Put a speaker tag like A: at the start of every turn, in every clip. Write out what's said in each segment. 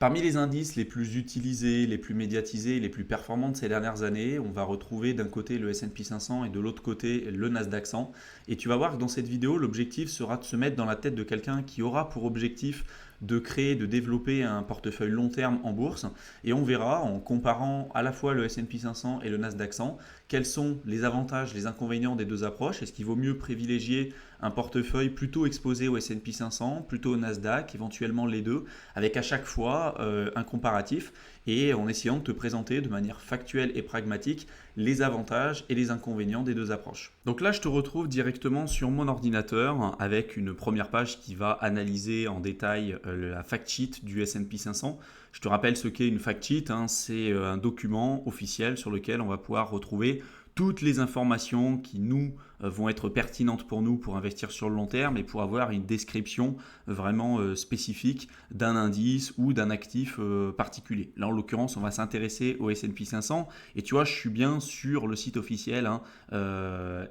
A: Parmi les indices les plus utilisés, les plus médiatisés, les plus performants de ces dernières années, on va retrouver d'un côté le S&P 500 et de l'autre côté le Nasdaq 100. Et tu vas voir que dans cette vidéo, l'objectif sera de se mettre dans la tête de quelqu'un qui aura pour objectif de créer, de développer un portefeuille long terme en bourse. Et on verra en comparant à la fois le S&P 500 et le Nasdaq 100, quels sont les avantages, les inconvénients des deux approches. Est-ce qu'il vaut mieux privilégier un portefeuille plutôt exposé au S&P 500, plutôt au Nasdaq, éventuellement les deux, avec à chaque fois un comparatif et en essayant de te présenter de manière factuelle et pragmatique les avantages et les inconvénients des deux approches. Donc là, je te retrouve directement sur mon ordinateur avec une première page qui va analyser en détail la fact sheet du S&P 500. Je te rappelle ce qu'est une fact sheet, c'est un document officiel sur lequel on va pouvoir retrouver toutes les informations qui nous vont être pertinentes pour nous pour investir sur le long terme et pour avoir une description vraiment spécifique d'un indice ou d'un actif particulier. Là, en l'occurrence, on va s'intéresser au S&P 500 et tu vois, je suis bien sur le site officiel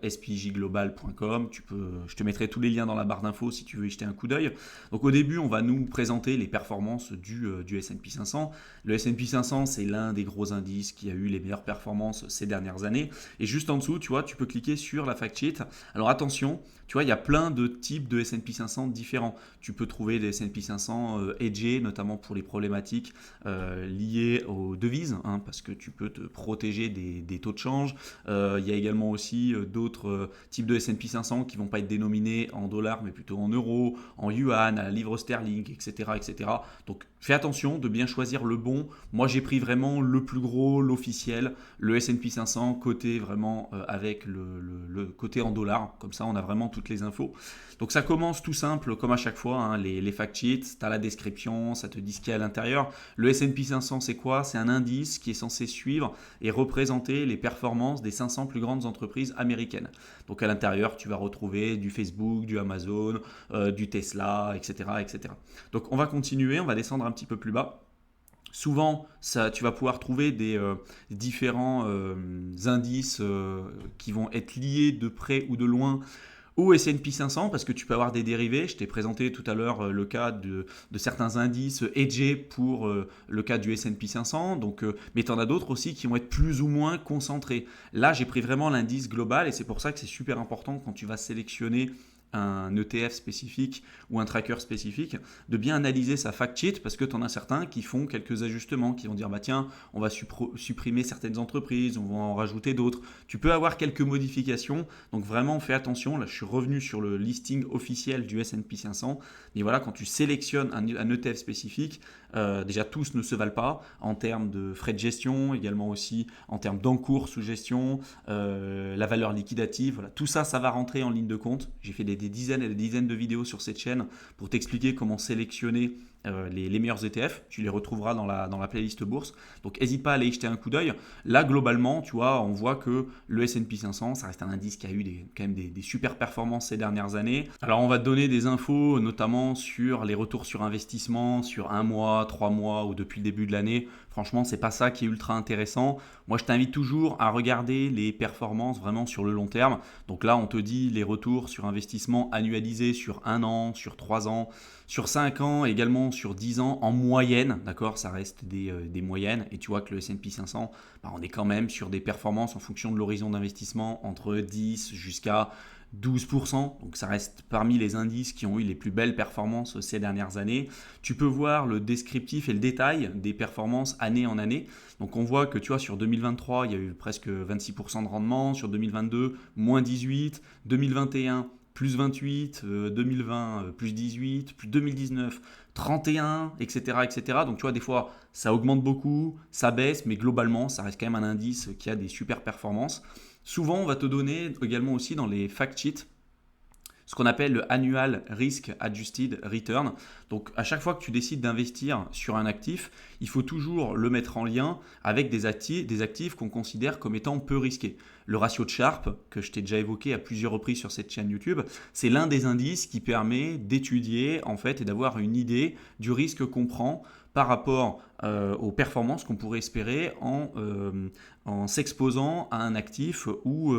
A: spjglobal.com. Je te mettrai tous les liens dans la barre d'infos si tu veux y jeter un coup d'œil. Donc au début, on va nous présenter les performances du S&P 500. Le S&P 500, c'est l'un des gros indices qui a eu les meilleures performances ces dernières années. Et juste en dessous, tu vois, tu peux cliquer sur la fact sheet. Alors attention, tu vois, il y a plein de types de S&P 500 différents. Tu peux trouver des S&P 500 hedgés, notamment pour les problématiques liées aux devises, parce que tu peux te protéger des taux de change. Il y a également aussi d'autres types de S&P 500 qui ne vont pas être dénominés en dollars, mais plutôt en euros, en yuan, à la livre sterling, etc., etc. Donc fais attention de bien choisir le bon. Moi, j'ai pris vraiment le plus gros, l'officiel, le S&P 500, côté vraiment avec le côté en dollars. Comme ça, on a vraiment toutes les infos. Donc ça commence tout simple, comme à chaque fois, les fact sheets, tu as la description, ça te dit ce qu'il y a à l'intérieur. Le S&P 500, c'est quoi? C'est un indice qui est censé suivre et représenter les performances des 500 plus grandes entreprises américaines. Donc à l'intérieur, tu vas retrouver du Facebook, du Amazon, du Tesla, etc., etc. Donc on va continuer, on va descendre un petit peu plus bas. Souvent, tu vas pouvoir trouver des différents indices qui vont être liés de près ou de loin au S&P 500 parce que tu peux avoir des dérivés. Je t'ai présenté tout à l'heure le cas de certains indices hedgés pour le cas du S&P 500. Mais tu en as d'autres aussi qui vont être plus ou moins concentrés. Là, j'ai pris vraiment l'indice global et c'est pour ça que c'est super important quand tu vas sélectionner un ETF spécifique ou un tracker spécifique, de bien analyser sa fact sheet parce que tu en as certains qui font quelques ajustements, qui vont dire bah tiens, on va supprimer certaines entreprises, on va en rajouter d'autres. Tu peux avoir quelques modifications, donc vraiment fais attention. Là, je suis revenu sur le listing officiel du S&P 500. Mais voilà, quand tu sélectionnes un ETF spécifique, déjà tous ne se valent pas en termes de frais de gestion, également aussi en termes d'encours sous gestion, la valeur liquidative, voilà, tout ça, ça va rentrer en ligne de compte. J'ai fait des dizaines et des dizaines de vidéos sur cette chaîne pour t'expliquer comment sélectionner les meilleurs ETF. Tu les retrouveras dans la playlist bourse. Donc n'hésite pas à aller y jeter un coup d'œil. Là, globalement, tu vois, on voit que le S&P 500, ça reste un indice qui a eu quand même des super performances ces dernières années. Alors on va te donner des infos, notamment sur les retours sur investissement, sur un mois, 3 mois ou depuis le début de l'année. Franchement, c'est pas ça qui est ultra intéressant. Moi, je t'invite toujours à regarder les performances vraiment sur le long terme. Donc là, on te dit les retours sur investissement annualisés sur 1 an, sur 3 ans, sur 5 ans, également sur 10 ans en moyenne. D'accord, ça reste des moyennes. Et tu vois que le S&P 500, on est quand même sur des performances en fonction de l'horizon d'investissement entre 10 jusqu'à 12%, donc ça reste parmi les indices qui ont eu les plus belles performances ces dernières années. Tu peux voir le descriptif et le détail des performances année en année. Donc on voit que tu vois sur 2023, il y a eu presque 26% de rendement, sur 2022, moins 18, 2021, plus 28, 2020, plus 18, plus 2019, 31, etc., etc. Donc tu vois, des fois, ça augmente beaucoup, ça baisse, mais globalement, ça reste quand même un indice qui a des super performances. Souvent, on va te donner également aussi dans les fact sheets ce qu'on appelle le Annual Risk Adjusted Return. Donc à chaque fois que tu décides d'investir sur un actif, il faut toujours le mettre en lien avec des actifs qu'on considère comme étant peu risqués. Le ratio de Sharpe, que je t'ai déjà évoqué à plusieurs reprises sur cette chaîne YouTube, c'est l'un des indices qui permet d'étudier en fait et d'avoir une idée du risque qu'on prend par rapport aux performances qu'on pourrait espérer en s'exposant à un actif ou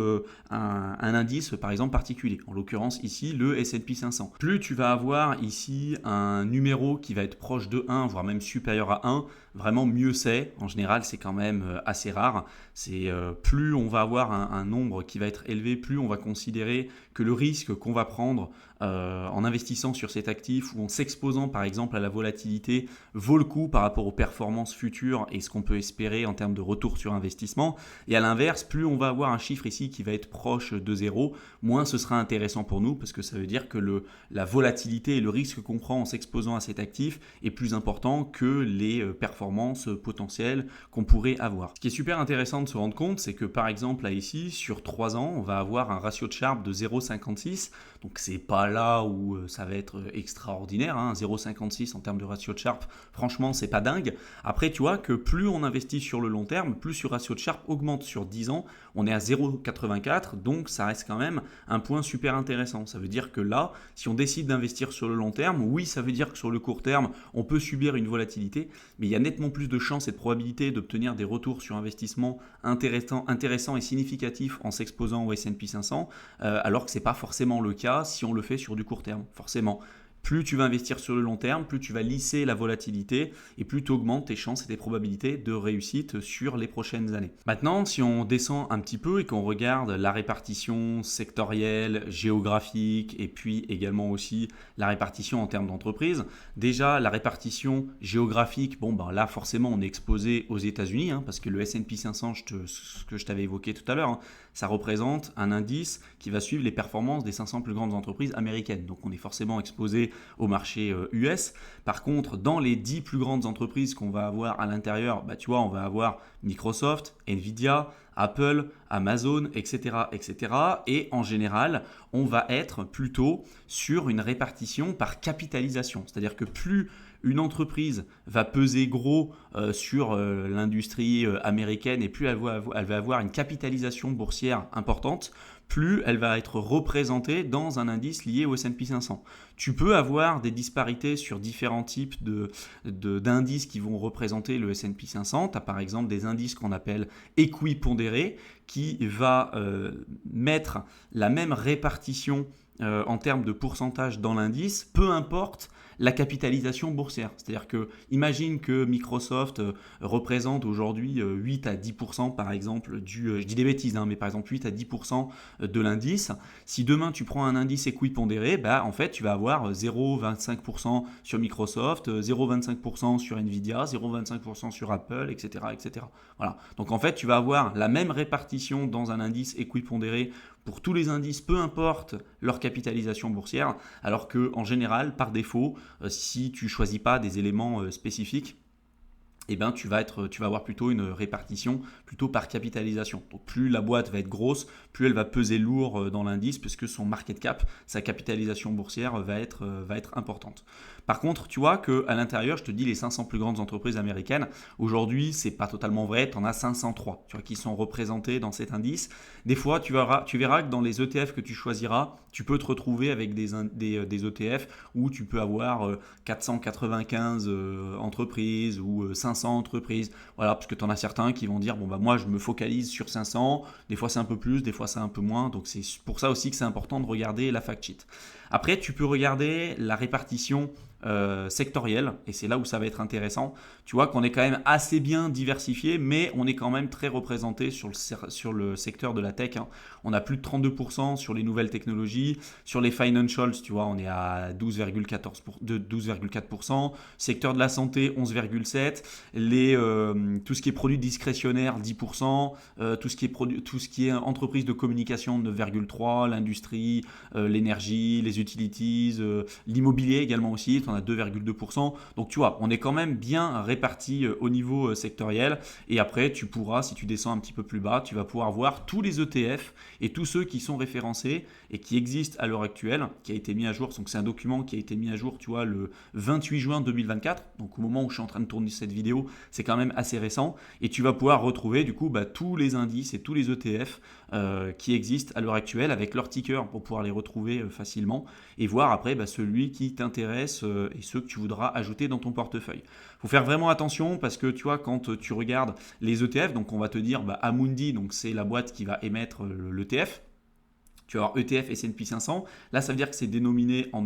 A: un indice par exemple particulier, en l'occurrence ici le S&P 500. Plus tu vas avoir ici un numéro qui va être proche de 1, voire même supérieur à 1, vraiment mieux c'est. En général c'est quand même assez rare. Plus on va avoir un nombre qui va être élevé, plus on va considérer que le risque qu'on va prendre en investissant sur cet actif ou en s'exposant par exemple à la volatilité vaut le coup par rapport aux performances futures et ce qu'on peut espérer en termes de retour sur investissement. Et à l'inverse, plus on va avoir un chiffre ici qui va être proche de 0, moins ce sera intéressant pour nous parce que ça veut dire que la volatilité et le risque qu'on prend en s'exposant à cet actif est plus important que les performances potentielles qu'on pourrait avoir. Ce qui est super intéressant de se rendre compte, c'est que par exemple là ici, sur 3 ans, on va avoir un ratio de Sharpe de 0,56. Donc c'est pas là où ça va être extraordinaire, 0,56 en termes de ratio de Sharpe, franchement c'est pas dingue. Après tu vois que plus on investit sur le long terme, plus ce ratio de Sharpe augmente sur 10 ans, on est à 0,84, donc ça reste quand même un point super intéressant. Ça veut dire que là, si on décide d'investir sur le long terme, oui ça veut dire que sur le court terme, on peut subir une volatilité, mais il y a nettement plus de chances et de probabilités d'obtenir des retours sur investissement intéressants et significatifs en s'exposant au S&P 500, alors que c'est pas forcément le cas si on le fait sur du court terme, forcément. Plus tu vas investir sur le long terme, plus tu vas lisser la volatilité et plus tu augmentes tes chances et tes probabilités de réussite sur les prochaines années. Maintenant, si on descend un petit peu et qu'on regarde la répartition sectorielle, géographique et puis également aussi la répartition en termes d'entreprise, déjà la répartition géographique, là forcément on est exposé aux États-Unis parce que le S&P 500, ce que je t'avais évoqué tout à l'heure, ça représente un indice qui va suivre les performances des 500 plus grandes entreprises américaines. Donc on est forcément exposé au marché US. Par contre, dans les 10 plus grandes entreprises qu'on va avoir à l'intérieur, tu vois, on va avoir Microsoft, Nvidia, Apple, Amazon, etc., etc. Et en général, on va être plutôt sur une répartition par capitalisation. C'est-à-dire que plus une entreprise va peser gros sur l'industrie américaine et plus elle va avoir une capitalisation boursière importante, plus elle va être représentée dans un indice lié au S&P 500. Tu peux avoir des disparités sur différents types d'indices qui vont représenter le S&P 500. Tu as par exemple des indices qu'on appelle équipondérés qui va mettre la même répartition en termes de pourcentage dans l'indice, peu importe la capitalisation boursière. C'est-à-dire que imagine que Microsoft représente aujourd'hui 8 à 10% par exemple je dis des bêtises, mais par exemple 8 à 10% de l'indice. Si demain tu prends un indice équipondéré, en fait tu vas avoir 0,25% sur Microsoft, 0,25% sur Nvidia, 0,25% sur Apple, etc., etc. Voilà. Donc en fait tu vas avoir la même répartition dans un indice équipondéré pour tous les indices, peu importe leur capitalisation boursière, alors qu'en général, par défaut, si tu ne choisis pas des éléments spécifiques, tu vas avoir plutôt une répartition plutôt par capitalisation. Donc plus la boîte va être grosse, plus elle va peser lourd dans l'indice, puisque son market cap, sa capitalisation boursière va être importante. Par contre, tu vois qu'à l'intérieur, je te dis les 500 plus grandes entreprises américaines, aujourd'hui, c'est pas totalement vrai, tu en as 503 qui sont représentées dans cet indice. Des fois, tu verras que dans les ETF que tu choisiras, tu peux te retrouver avec des ETF où tu peux avoir 495 entreprises ou 500 entreprises. Voilà, parce que tu en as certains qui vont dire moi je me focalise sur 500, des fois c'est un peu plus, des fois c'est un peu moins, donc c'est pour ça aussi que c'est important de regarder la fact sheet. Après, tu peux regarder la répartition sectorielle, et c'est là où ça va être intéressant. Tu vois qu'on est quand même assez bien diversifié, mais on est quand même très représenté sur le secteur de la tech. On a plus de 32% sur les nouvelles technologies. Sur les financials, tu vois, on est à 12,4%. Secteur de la santé, 11,7%. Tout ce qui est produits discrétionnaires, 10%. Tout ce qui est entreprise de communication, 9,3%. L'industrie, l'énergie, les utilities, l'immobilier également aussi, on a 2,2%. Donc tu vois, on est quand même bien réparti au niveau sectoriel. Et après, tu pourras, si tu descends un petit peu plus bas, tu vas pouvoir voir tous les ETF et tous ceux qui sont référencés et qui existent à l'heure actuelle, qui a été mis à jour. Donc c'est un document qui a été mis à jour, tu vois, le 28 juin 2024. Donc au moment où je suis en train de tourner cette vidéo, c'est quand même assez récent. Et tu vas pouvoir retrouver du coup tous les indices et tous les ETF qui existent à l'heure actuelle avec leur ticker pour pouvoir les retrouver facilement et voir après celui qui t'intéresse et ceux que tu voudras ajouter dans ton portefeuille. Il faut faire vraiment attention parce que tu vois, quand tu regardes les ETF, donc on va te dire Amundi, donc c'est la boîte qui va émettre l'ETF. Tu vas avoir ETF S&P 500. Là, ça veut dire que c'est dénominé en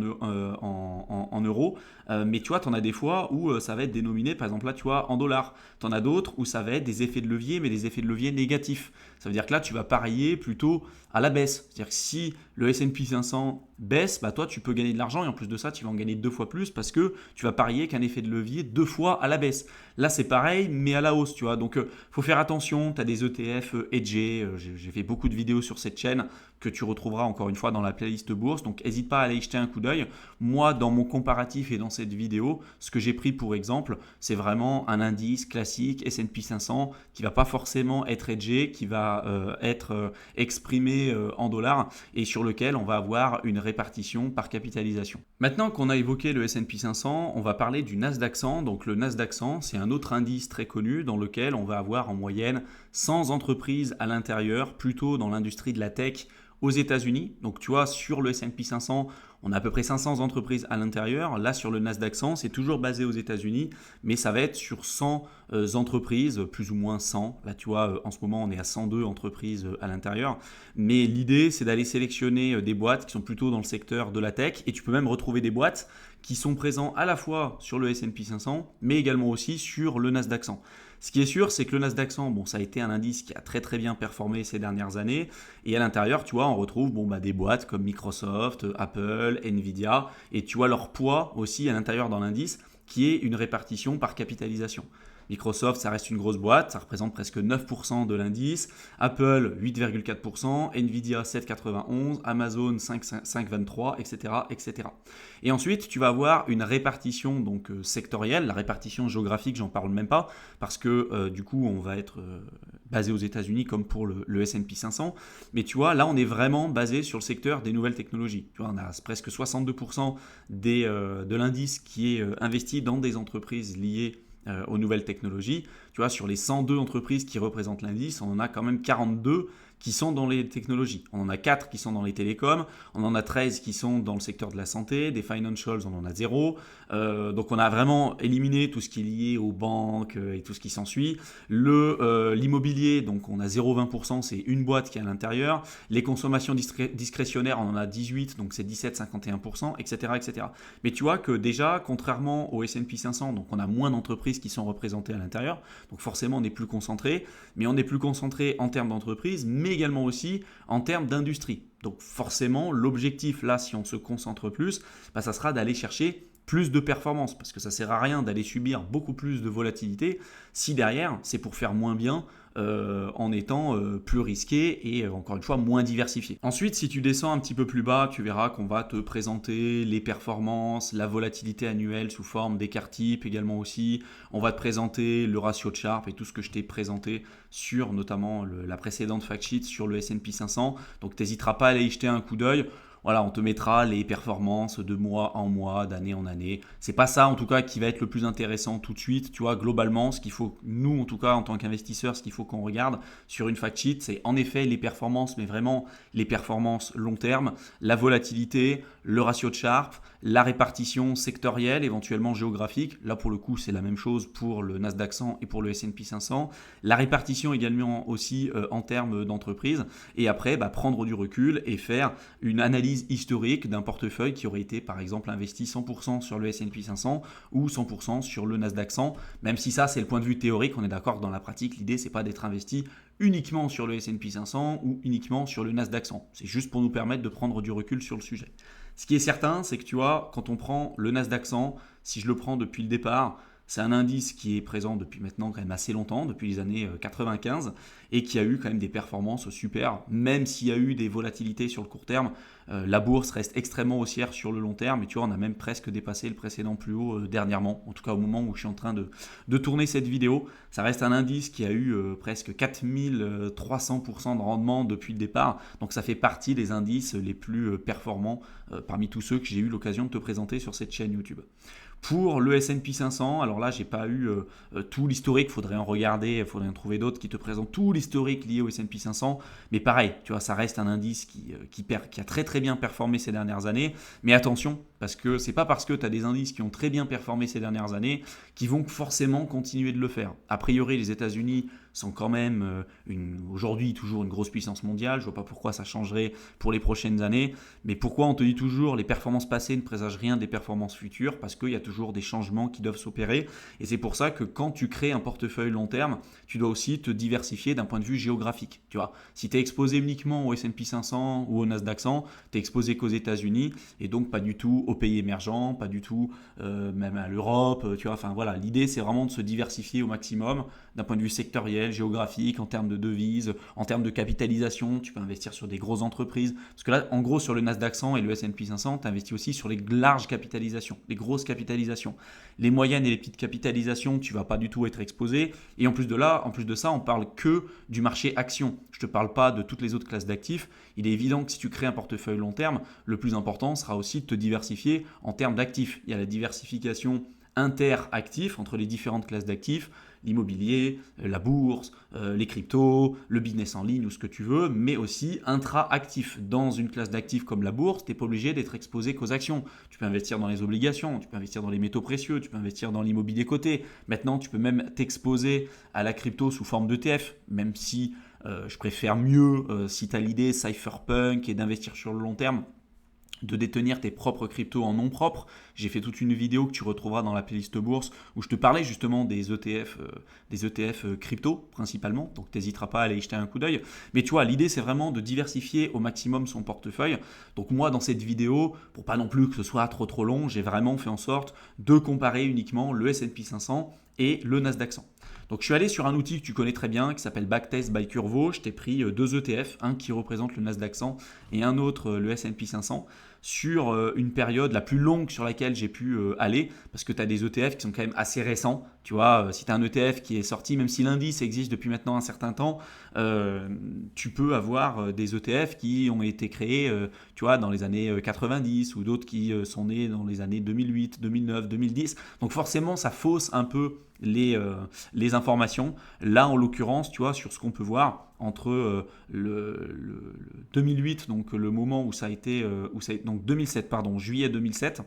A: euros. Mais tu vois, tu en as des fois où ça va être dénominé, par exemple, là, tu vois, en dollars. Tu en as d'autres où ça va être des effets de levier, mais des effets de levier négatifs. Ça veut dire que là, tu vas parier plutôt à la baisse. C'est-à-dire que si le S&P 500 baisse, toi, tu peux gagner de l'argent et en plus de ça, tu vas en gagner 2 fois plus parce que tu vas parier qu'un effet de levier 2 fois à la baisse. Là, c'est pareil, mais à la hausse, tu vois. Donc, faut faire attention. Tu as des ETF hedgés. J'ai fait beaucoup de vidéos sur cette chaîne que tu retrouveras encore une fois dans la playlist bourse. Donc, n'hésite pas à aller y jeter un coup d'œil. Moi, dans mon comparatif et dans cette vidéo, ce que j'ai pris pour exemple, c'est vraiment un indice classique S&P 500 qui va pas forcément être hedgé, qui va être exprimé en dollars et sur lequel on va avoir une répartition par capitalisation. Maintenant qu'on a évoqué le S&P 500, on va parler du Nasdaq 100. Donc le Nasdaq 100, c'est un autre indice très connu dans lequel on va avoir en moyenne 100 entreprises à l'intérieur, plutôt dans l'industrie de la tech aux États-Unis. Donc tu vois, sur le S&P 500, on a à peu près 500 entreprises à l'intérieur. Là, sur le Nasdaq 100, c'est toujours basé aux États-Unis, mais ça va être sur 100 entreprises, plus ou moins 100. Là, tu vois, en ce moment, on est à 102 entreprises à l'intérieur. Mais l'idée, c'est d'aller sélectionner des boîtes qui sont plutôt dans le secteur de la tech. Et tu peux même retrouver des boîtes qui sont présentes à la fois sur le S&P 500, mais également aussi sur le Nasdaq 100. Ce qui est sûr, c'est que le Nasdaq 100, ça a été un indice qui a très très bien performé ces dernières années. Et à l'intérieur, tu vois, on retrouve des boîtes comme Microsoft, Apple, Nvidia. Et tu vois leur poids aussi à l'intérieur dans l'indice, qui est une répartition par capitalisation. Microsoft, ça reste une grosse boîte, ça représente presque 9% de l'indice. Apple, 8,4%. Nvidia, 7,91%. Amazon, 5,23%, etc., etc. Et ensuite, tu vas avoir une répartition donc sectorielle. La répartition géographique, j'en parle même pas, parce que du coup, on va être basé aux États-Unis comme pour le S&P 500. Mais tu vois, là, on est vraiment basé sur le secteur des nouvelles technologies. Tu vois, on a presque 62% de l'indice qui est investi dans des entreprises liées aux nouvelles technologies. Tu vois, sur les 102 entreprises qui représentent l'indice, on en a quand même 42 qui sont dans les technologies. On en a 4 qui sont dans les télécoms, on en a 13 qui sont dans le secteur de la santé, des financials, on en a 0. Donc on a vraiment éliminé tout ce qui est lié aux banques et tout ce qui s'ensuit. L'immobilier, donc on a 0,20%, c'est une boîte qui est à l'intérieur. Les consommations discrétionnaires, on en a 18, donc c'est 17,51%, etc., etc. Mais tu vois que déjà, contrairement au S&P 500, donc on a moins d'entreprises qui sont représentées à l'intérieur, donc forcément on est plus concentré, mais on est plus concentré en termes d'entreprise, mais également aussi en termes d'industrie. Donc forcément, l'objectif là, si on se concentre plus, ça sera d'aller chercher plus de performance, parce que ça ne sert à rien d'aller subir beaucoup plus de volatilité si derrière, c'est pour faire moins bien en étant plus risqué et encore une fois moins diversifié. Ensuite, si tu descends un petit peu plus bas, tu verras qu'on va te présenter les performances, la volatilité annuelle sous forme d'écart type également aussi. On va te présenter le ratio de Sharpe et tout ce que je t'ai présenté sur notamment la précédente fact sheet sur le S&P 500. Donc, tu n'hésiteras pas à aller y jeter un coup d'œil. Voilà, on te mettra les performances de mois en mois, d'année en année. C'est pas ça en tout cas qui va être le plus intéressant tout de suite. Tu vois, globalement, ce qu'il faut, nous en tout cas en tant qu'investisseurs, ce qu'il faut qu'on regarde sur une fact sheet, c'est en effet les performances, mais vraiment les performances long terme, la volatilité, le ratio de Sharpe, la répartition sectorielle, éventuellement géographique. Là pour le coup, c'est la même chose pour le Nasdaq 100 et pour le S&P 500. La répartition également aussi en termes d'entreprise. Et après, prendre du recul et faire une analyse historique d'un portefeuille qui aurait été par exemple investi 100% sur le S&P 500 ou 100% sur le Nasdaq 100, même si ça c'est le point de vue théorique, on est d'accord que dans la pratique l'idée c'est pas d'être investi uniquement sur le S&P 500 ou uniquement sur le Nasdaq 100, c'est juste pour nous permettre de prendre du recul sur le sujet. Ce qui est certain, c'est que tu vois, quand on prend le Nasdaq 100, si je le prends depuis le départ, c'est un indice qui est présent depuis maintenant quand même assez longtemps, depuis les années 95, et qui a eu quand même des performances super, même s'il y a eu des volatilités sur le court terme. La bourse reste extrêmement haussière sur le long terme, et tu vois, on a même presque dépassé le précédent plus haut dernièrement, en tout cas au moment où je suis en train de tourner cette vidéo. Ça reste un indice qui a eu presque 4300% de rendement depuis le départ, donc ça fait partie des indices les plus performants parmi tous ceux que j'ai eu l'occasion de te présenter sur cette chaîne YouTube. Pour le S&P 500, alors là, j'ai pas eu tout l'historique, faudrait en regarder, il faudrait en trouver d'autres qui te présentent tout l'historique lié au S&P 500. Mais pareil, tu vois, ça reste un indice qui a très très bien performé ces dernières années. Mais attention, parce que c'est pas parce que tu as des indices qui ont très bien performé ces dernières années qui vont forcément continuer de le faire. A priori, les États-Unis sont quand même aujourd'hui toujours une grosse puissance mondiale. Je vois pas pourquoi ça changerait pour les prochaines années. Mais pourquoi on te dit toujours les performances passées ne présagent rien des performances futures? Parce qu'il y a toujours des changements qui doivent s'opérer. Et c'est pour ça que quand tu crées un portefeuille long terme, tu dois aussi te diversifier d'un point de vue géographique. Tu vois, si tu es exposé uniquement au S&P 500 ou au Nasdaq 100, tu es exposé qu'aux États-Unis et donc pas du tout aux pays émergents, pas du tout même à l'Europe. Tu vois, enfin voilà, l'idée c'est vraiment de se diversifier au maximum d'un point de vue sectoriel, géographique, en termes de devises, en termes de capitalisation. Tu peux investir sur des grosses entreprises. Parce que là, en gros, sur le Nasdaq 100 et le S&P 500, tu investis aussi sur les larges capitalisations, les grosses capitalisations. Les moyennes et les petites capitalisations, tu vas pas du tout être exposé. Et en plus de ça, on parle que du marché action. Je te parle pas de toutes les autres classes d'actifs. Il est évident que si tu crées un portefeuille long terme, le plus important sera aussi de te diversifier en termes d'actifs. Il y a la diversification interactifs entre les différentes classes d'actifs, l'immobilier, la bourse, les cryptos, le business en ligne ou ce que tu veux, mais aussi intra-actif. Dans une classe d'actifs comme la bourse, tu n'es pas obligé d'être exposé qu'aux actions. Tu peux investir dans les obligations, tu peux investir dans les métaux précieux, tu peux investir dans l'immobilier coté. Maintenant, tu peux même t'exposer à la crypto sous forme d'ETF, même si je préfère mieux, si tu as l'idée cypherpunk et d'investir sur le long terme, de détenir tes propres cryptos en nom propre. J'ai fait toute une vidéo que tu retrouveras dans la playlist bourse où je te parlais justement des ETF crypto principalement, donc tu n'hésiteras pas à aller y jeter un coup d'œil. Mais tu vois, l'idée c'est vraiment de diversifier au maximum son portefeuille. Donc moi dans cette vidéo, pour pas non plus que ce soit trop long, j'ai vraiment fait en sorte de comparer uniquement le S&P 500 et le Nasdaq 100. Donc je suis allé sur un outil que tu connais très bien qui s'appelle Backtest by Curvo. Je t'ai pris deux ETF, un qui représente le Nasdaq 100 et un autre le S&P 500 sur une période la plus longue sur laquelle j'ai pu aller parce que tu as des ETF qui sont quand même assez récents. Tu vois, si tu as un ETF qui est sorti, même si l'indice existe depuis maintenant un certain temps, tu peux avoir des ETF qui ont été créés tu vois, dans les années 90 ou d'autres qui sont nés dans les années 2008, 2009, 2010. Donc forcément, ça fausse un peu les informations. Là, en l'occurrence, tu vois, sur ce qu'on peut voir entre le 2008, donc le moment où ça a été, donc 2007, pardon, juillet 2007,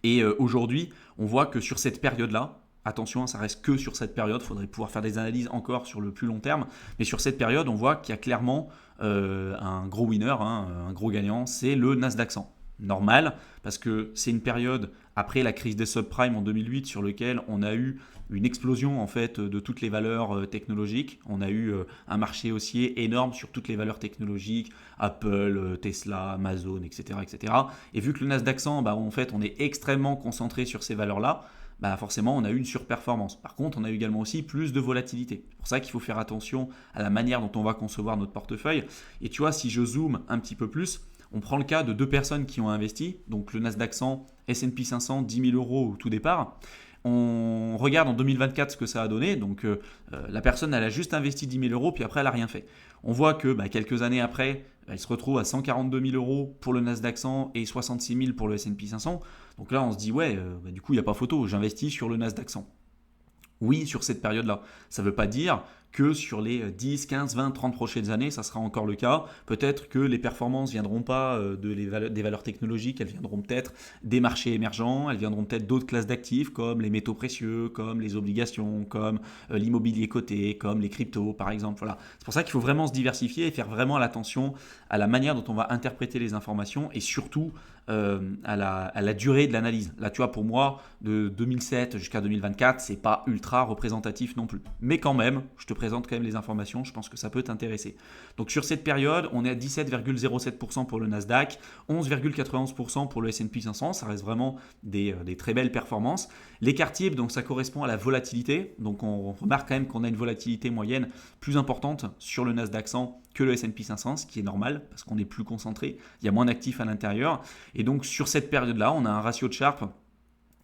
A: et aujourd'hui, on voit que sur cette période-là, attention, ça reste que sur cette période, il faudrait pouvoir faire des analyses encore sur le plus long terme, mais sur cette période, on voit qu'il y a clairement un gros winner, un gros gagnant, c'est le Nasdaq 100. Normal, parce que c'est une période après la crise des subprimes en 2008 sur laquelle on a eu une explosion en fait de toutes les valeurs technologiques. On a eu un marché haussier énorme sur toutes les valeurs technologiques, Apple, Tesla, Amazon, etc., etc. Et vu que le Nasdaq 100, en fait, on est extrêmement concentré sur ces valeurs-là, forcément, on a eu une surperformance. Par contre, on a eu également aussi plus de volatilité. C'est pour ça qu'il faut faire attention à la manière dont on va concevoir notre portefeuille. Et tu vois, si je zoome un petit peu plus, on prend le cas de deux personnes qui ont investi, donc le Nasdaq 100, S&P 500, 10 000 euros au tout départ. On regarde en 2024 ce que ça a donné. Donc la personne, elle a juste investi 10 000 euros, puis après, elle n'a rien fait. On voit que quelques années après, elle se retrouve à 142 000 euros pour le Nasdaq 100 et 66 000 pour le S&P 500. Donc là, on se dit, ouais, du coup, il n'y a pas photo, j'investis sur le Nasdaq 100. Oui, sur cette période-là. Ça ne veut pas dire que sur les 10, 15, 20, 30 prochaines années, ça sera encore le cas. Peut-être que les performances ne viendront pas des valeurs technologiques, elles viendront peut-être des marchés émergents, elles viendront peut-être d'autres classes d'actifs comme les métaux précieux, comme les obligations, comme l'immobilier coté, comme les cryptos par exemple. Voilà. C'est pour ça qu'il faut vraiment se diversifier et faire vraiment attention à la manière dont on va interpréter les informations et surtout à la durée de l'analyse. Là, tu vois, pour moi, de 2007 jusqu'à 2024, c'est pas ultra représentatif non plus. Mais quand même, je te présente quand même les informations, je pense que ça peut t'intéresser. Donc sur cette période, on est à 17,07% pour le Nasdaq, 11,91% pour le S&P 500, ça reste vraiment des très belles performances. L'écart type, donc ça correspond à la volatilité, donc on remarque quand même qu'on a une volatilité moyenne plus importante sur le Nasdaq 100 que le S&P 500, ce qui est normal parce qu'on est plus concentré, il y a moins d'actifs à l'intérieur. Et donc sur cette période-là, on a un ratio de Sharpe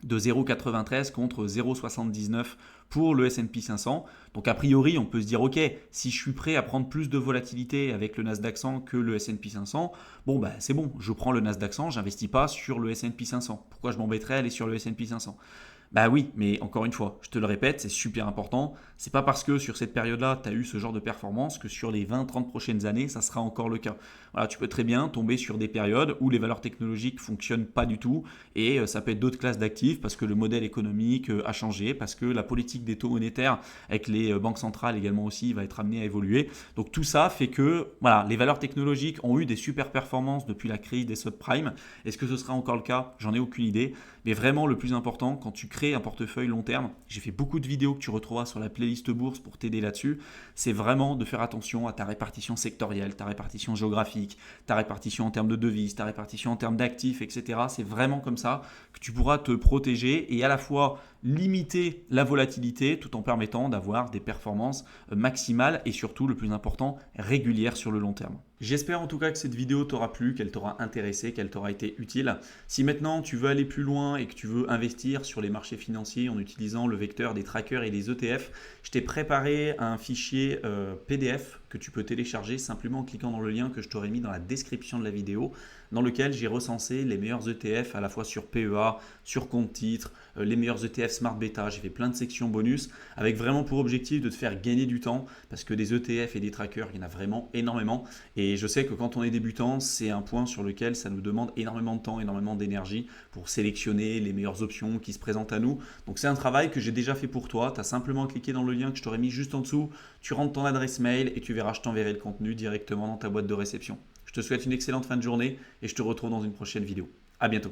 A: de 0,93 contre 0,79 pour le S&P 500. Donc a priori, on peut se dire, ok, si je suis prêt à prendre plus de volatilité avec le Nasdaq 100 que le S&P 500, bon bah c'est bon, je prends le Nasdaq 100, j'investis pas sur le S&P 500. Pourquoi je m'embêterais à aller sur le S&P 500? Bah oui, mais encore une fois, je te le répète, c'est super important. C'est pas parce que sur cette période-là, tu as eu ce genre de performance que sur les 20-30 prochaines années, ça sera encore le cas. Voilà, tu peux très bien tomber sur des périodes où les valeurs technologiques fonctionnent pas du tout et ça peut être d'autres classes d'actifs parce que le modèle économique a changé, parce que la politique des taux monétaires avec les banques centrales également aussi va être amenée à évoluer. Donc tout ça fait que voilà, les valeurs technologiques ont eu des super performances depuis la crise des subprimes. Est-ce que ce sera encore le cas? J'en ai aucune idée. Mais vraiment, le plus important, quand tu crées un portefeuille long terme, j'ai fait beaucoup de vidéos que tu retrouveras sur la playlist bourse pour t'aider là-dessus, c'est vraiment de faire attention à ta répartition sectorielle, ta répartition géographique, ta répartition en termes de devises, ta répartition en termes d'actifs, etc. C'est vraiment comme ça que tu pourras te protéger et à la fois limiter la volatilité tout en permettant d'avoir des performances maximales et surtout, le plus important, régulières sur le long terme. J'espère en tout cas que cette vidéo t'aura plu, qu'elle t'aura intéressé, qu'elle t'aura été utile. Si maintenant tu veux aller plus loin et que tu veux investir sur les marchés financiers en utilisant le vecteur des trackers et des ETF, je t'ai préparé un fichier PDF que tu peux télécharger simplement en cliquant dans le lien que je t'aurai mis dans la description de la vidéo, dans lequel j'ai recensé les meilleurs ETF à la fois sur PEA, sur compte titre, les meilleurs ETF Smart Beta. J'ai fait plein de sections bonus avec vraiment pour objectif de te faire gagner du temps parce que des ETF et des trackers, il y en a vraiment énormément. Et je sais que quand on est débutant, c'est un point sur lequel ça nous demande énormément de temps, énormément d'énergie pour sélectionner les meilleures options qui se présentent à nous. Donc c'est un travail que j'ai déjà fait pour toi. Tu as simplement cliqué dans le lien que je t'aurais mis juste en dessous. Tu rentres ton adresse mail et tu verras, je t'enverrai le contenu directement dans ta boîte de réception. Je te souhaite une excellente fin de journée et je te retrouve dans une prochaine vidéo. À bientôt.